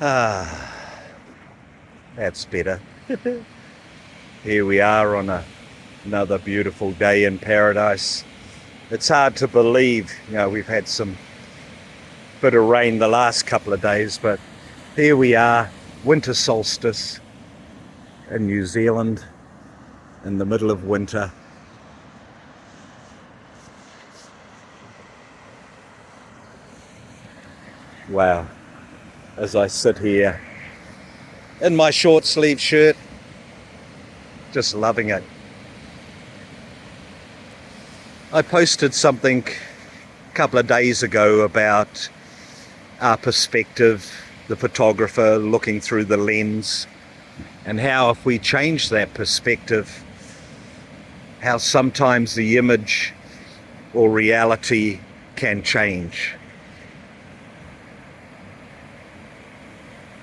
Ah, that's better. Here we are on another beautiful day in paradise. It's hard to believe, we've had some bit of rain the last couple of days, but here we are, winter solstice in New Zealand, in the middle of winter. Wow, as I sit here in my short sleeve shirt, just loving it. I posted something a couple of days ago about our perspective, the photographer looking through the lens, and how if we change that perspective, how sometimes the image or reality can change.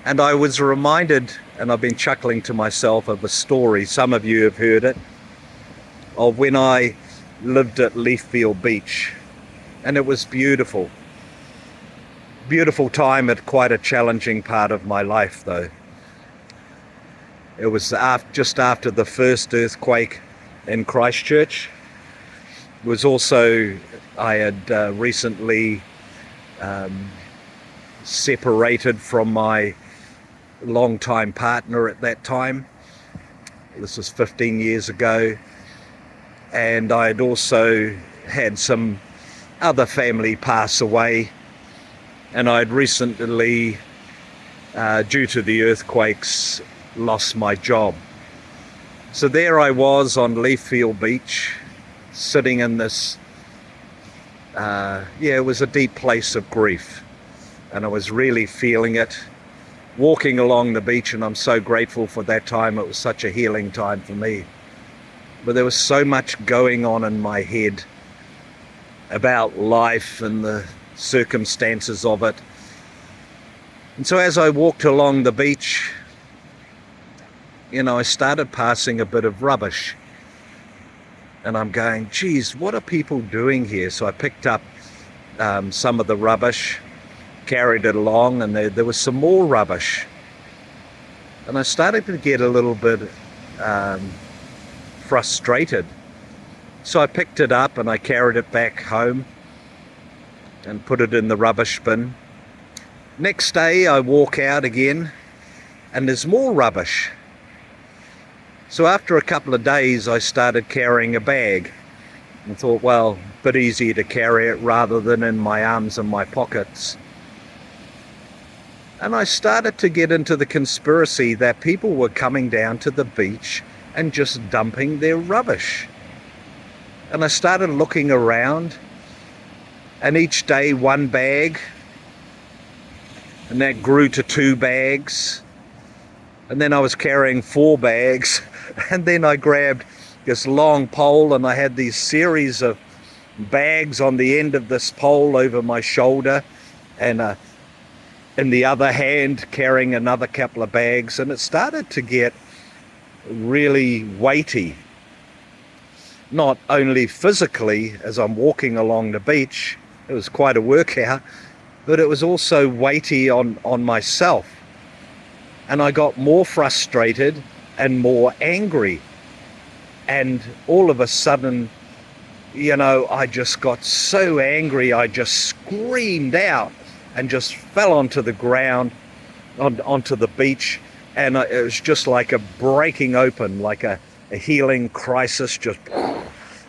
And I was reminded, and I've been chuckling to myself, of a story, some of you have heard it, of when I lived at Leithfeild Beach. And it was beautiful. Beautiful time at quite a challenging part of my life, though. It was just after the first earthquake in Christchurch. It was also, I had recently separated from my long-time partner at that time. This was 15 years ago. And I had also had some other family pass away. And I had recently, due to the earthquakes, lost my job. So there I was on Leithfeild Beach, sitting in this, it was a deep place of grief. And I was really feeling it, walking along the beach, and I'm so grateful for that time. It was such a healing time for me. But there was so much going on in my head about life and the circumstances of it. And so as I walked along the beach, I started passing a bit of rubbish. And I'm going, geez, what are people doing here? So I picked up some of the rubbish, carried it along, and there was some more rubbish. And I started to get a little bit frustrated. So I picked it up and I carried it back home and put it in the rubbish bin. Next day I walk out again and there's more rubbish. So after a couple of days I started carrying a bag and thought, well, a bit easier to carry it rather than in my arms and my pockets. And I started to get into the conspiracy that people were coming down to the beach and just dumping their rubbish. And I started looking around, and each day one bag, and that grew to 2 bags, and then I was carrying 4 bags, and then I grabbed this long pole and I had these series of bags on the end of this pole over my shoulder, and in the other hand carrying another couple of bags, and it started to get really weighty. Not only physically as I'm walking along the beach, it was quite a workout, but it was also weighty on myself. And I got more frustrated and more angry. And all of a sudden, I just got so angry, I just screamed out and just fell onto the ground, onto the beach. And it was just like a breaking open, like a healing crisis,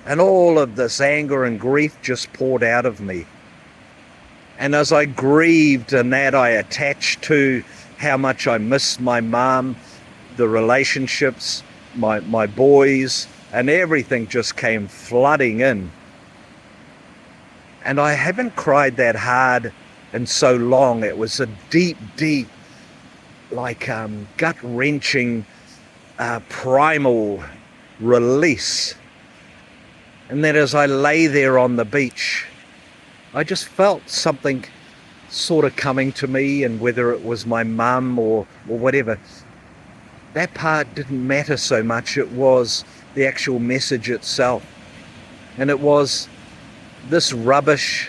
and all of this anger and grief just poured out of me. And as I grieved and that, I attached to how much I missed my mum, the relationships, my boys, and everything just came flooding in. And I haven't cried that hard in so long. It was a deep, like gut-wrenching, primal release. And then as I lay there on the beach, I just felt something sort of coming to me, and whether it was my mum or whatever, that part didn't matter so much. It was the actual message itself. And it was, this rubbish,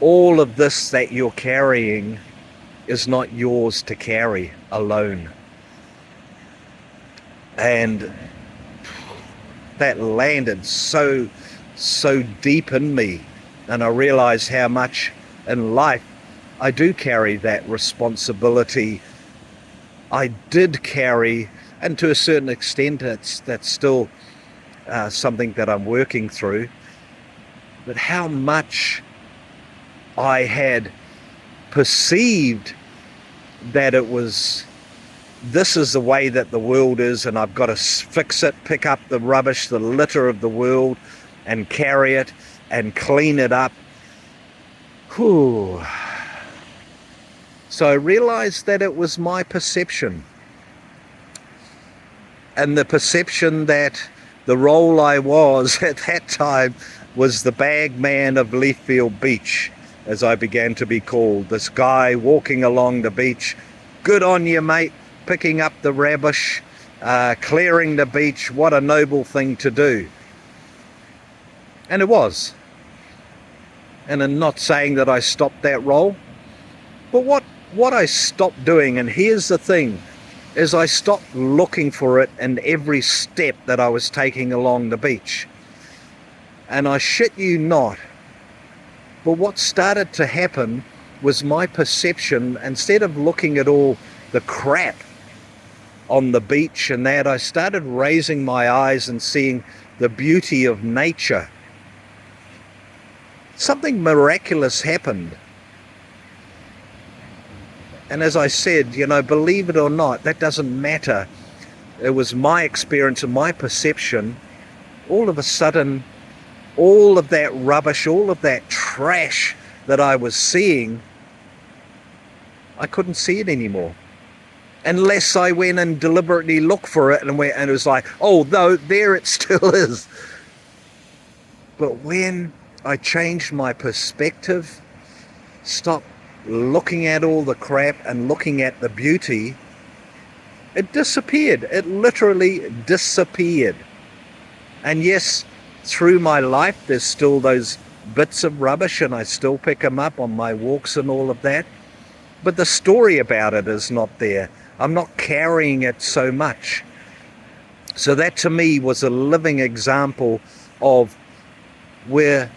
all of this that you're carrying is not yours to carry alone. And that landed so deep in me, and I realized how much in life I do carry that responsibility. I did carry, and to a certain extent that's still something that I'm working through, but how much I had perceived that it was, this is the way that the world is, and I've got to fix it, pick up the rubbish, the litter of the world, and carry it and clean it up. Whew. So I realized that it was my perception, and the perception that the role I was at that time was the bag man of Leithfeild Beach, as I began to be called. This guy walking along the beach, good on you mate, picking up the rubbish, clearing the beach, what a noble thing to do. And it was. And I'm not saying that I stopped that role, but what I stopped doing, and here's the thing, is I stopped looking for it in every step that I was taking along the beach. And I shit you not, but what started to happen was my perception, instead of looking at all the crap on the beach and that, I started raising my eyes and seeing the beauty of nature. Something miraculous happened. And as I said, you know, believe it or not, that doesn't matter. It was my experience and my perception. All of a sudden, all of that rubbish, all of that trash that I was seeing, I couldn't see it anymore. Unless I went and deliberately looked for it, and it was like, oh, no, there it still is. But when I changed my perspective, stopped looking at all the crap and looking at the beauty, it disappeared. It literally disappeared. And yes, through my life, there's still those bits of rubbish, and I still pick them up on my walks and all of that. But the story about it is not there. I'm not carrying it so much. So that to me was a living example of where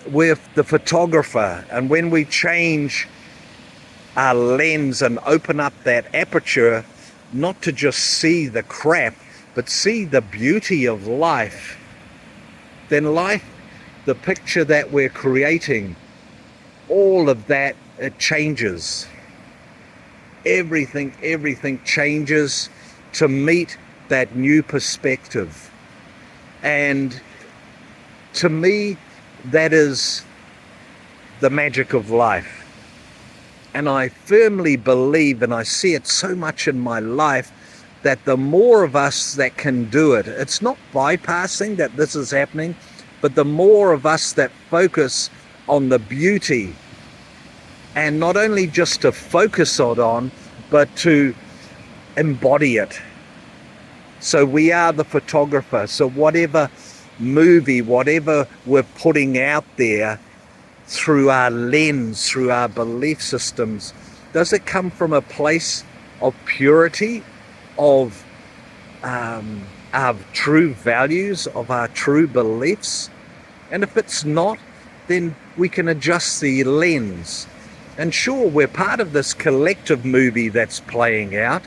we're the photographer, and when we change our lens and open up that aperture, not to just see the crap, but see the beauty of life, then life, the picture that we're creating, all of that, it changes. Everything changes to meet that new perspective. And to me, that is the magic of life. And I firmly believe, and I see it so much in my life, that the more of us that can do it, it's not bypassing that this is happening, but the more of us that focus on the beauty, and not only just to focus on, but to embody it. So we are the photographer. So whatever movie, whatever we're putting out there through our lens, through our belief systems, does it come from a place of purity, of our true values, of our true beliefs? And if it's not, then we can adjust the lens. And sure, we're part of this collective movie that's playing out,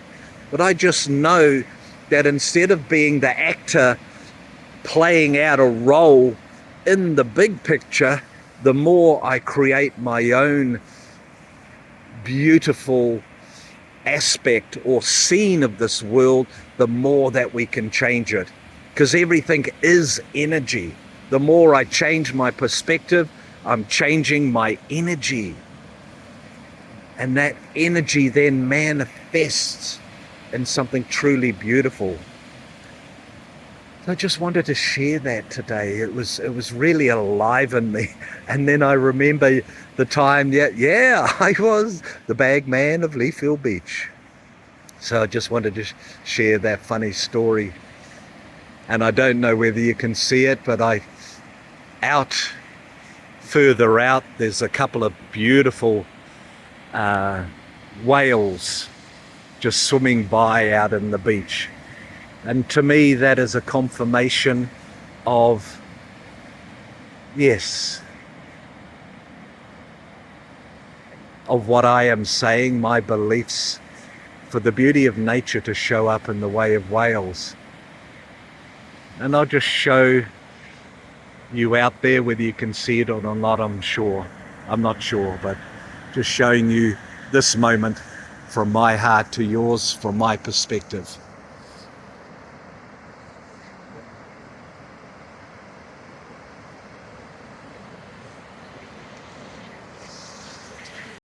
but I just know that instead of being the actor playing out a role in the big picture, the more I create my own beautiful aspect or scene of this world, the more that we can change it. Because everything is energy. The more I change my perspective, I'm changing my energy. And that energy then manifests in something truly beautiful. So I just wanted to share that today. It was really alive in me. And then I remember the time, I was the bag man of Leithfeild Beach. So I just wanted to share that funny story. And I don't know whether you can see it, but further out, there's a couple of beautiful whales just swimming by out in the beach. And to me, that is a confirmation of, yes, of what I am saying, my beliefs, for the beauty of nature to show up in the way of whales. And I'll just show you out there whether you can see it or not. I'm not sure, but just showing you this moment from my heart to yours, from my perspective.